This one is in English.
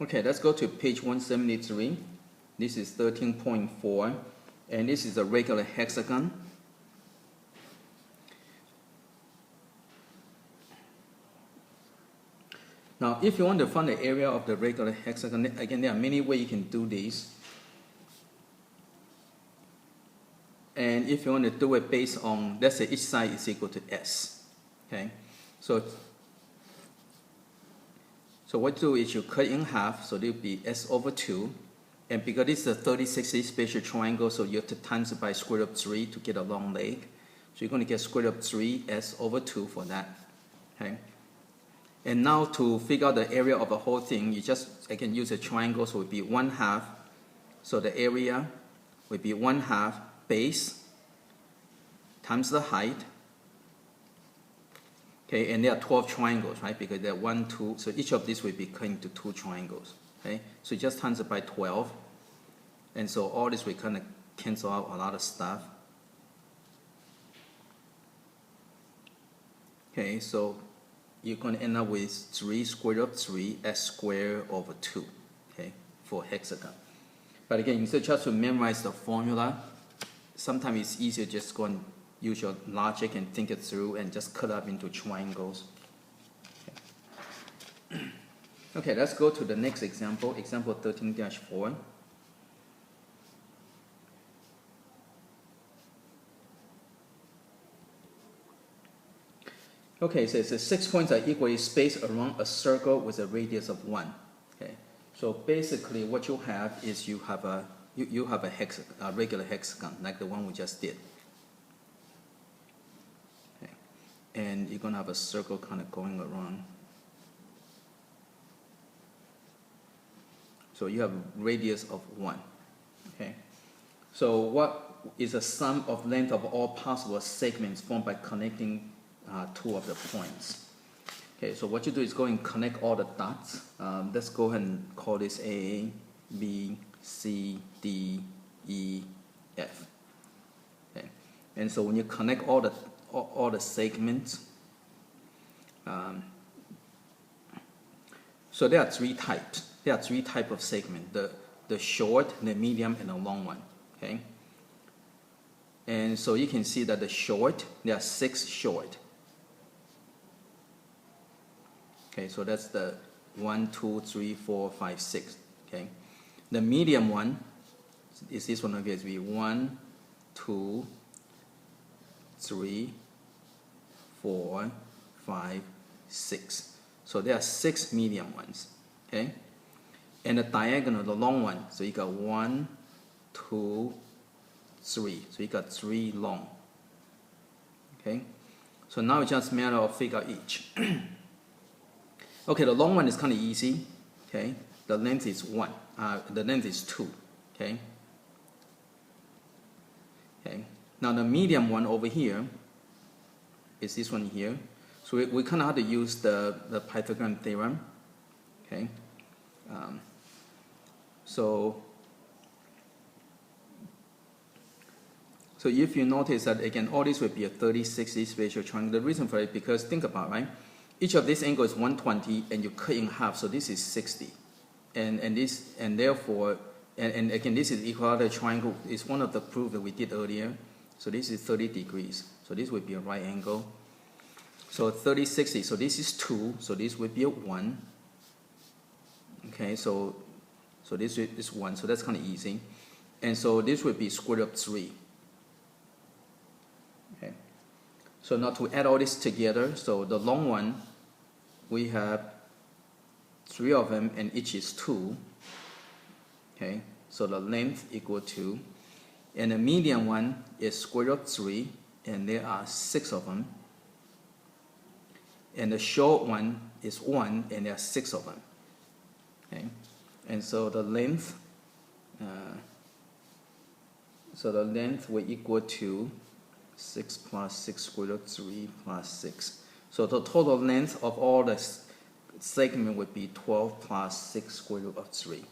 Okay, let's go to page 173. This is 13.4, and this is a regular hexagon. Now, if you want to find the area of the regular hexagon, again, there are many ways you can do this. And if you want to do it based on, let's say each side is equal to S. Okay, so what you do is you cut in half, so it will be S over 2. And because this is a 30-60 spatial triangle, so you have to times it by square root of 3 to get a long leg. So you're going to get square root of 3S over 2 for that. Okay. And now to figure out the area of the whole thing, you just, again, use a triangle, so it would be 1/2. So the area would be 1/2 base times the height. Okay, and there are 12 triangles, right? Because there are 1, 2, so each of these will be cut into 2 triangles. Okay, so just times it by 12. And so all this will kind of cancel out a lot of stuff. Okay, so you're going to end up with 3 square root of 3 S squared over 2, okay, for hexagon. But again, instead just to memorize the formula, sometimes it's easier just go and use your logic and think it through and just cut up into triangles. Okay, okay, let's go to the next example, example 13-4. Okay, so it says 6 points are equally spaced around a circle with a radius of 1. Okay, so basically what you have is you have a regular hexagon like the one we just did. Okay, and you're gonna have a circle kind of going around. So you have a radius of 1. Okay, so what is the sum of length of all possible segments formed by connecting 2 of the points? Okay, so what you do is go and connect all the dots. Let's go ahead and call this A, B, C, D, E, F. Okay, and so when you connect all the segments, so there are 3 types. There are 3 types of segment: the short, the medium, and the long one. Okay, and so you can see that the short, there are 6 short. Okay, so that's the 1, 2, 3, 4, 5, 6. Okay, the medium one is this one. Okay, it's be 1, 2, 3, 4, 5, 6. So there are 6 medium ones. Okay, and the diagonal, the long one. So you got 1, 2, 3. So you got 3 long. Okay, so now it's just a matter of figure out each. Okay, the long one is kind of easy. Okay, the length is 1. The length is 2. Okay. Okay. Now the medium one over here is this one here. So we kind of have to use the Pythagorean theorem. Okay. So if you notice that again, all this will be a 30-60 spatial triangle. The reason for it, because think about it, right? Each of these angles is 120, and you cut in half, so this is 60, and therefore again, this is equilateral triangle. It's one of the proof that we did earlier. So this is 30 degrees. So this would be a right angle. So 30-60. So this is 2. So this would be a 1. Okay. So this is 1. So that's kind of easy. And so this would be square root of 3. Okay. So now to add all this together, so the long one, we have 3 of them, and each is 2. Okay, so the length equal to, and the medium one is square root of 3, and there are 6 of them. And the short one is 1, and there are 6 of them. Okay, and so the length, will equal to 6 plus 6 square root of 3 plus 6. So the total length of all the segment would be 12 plus 6 square root of 3.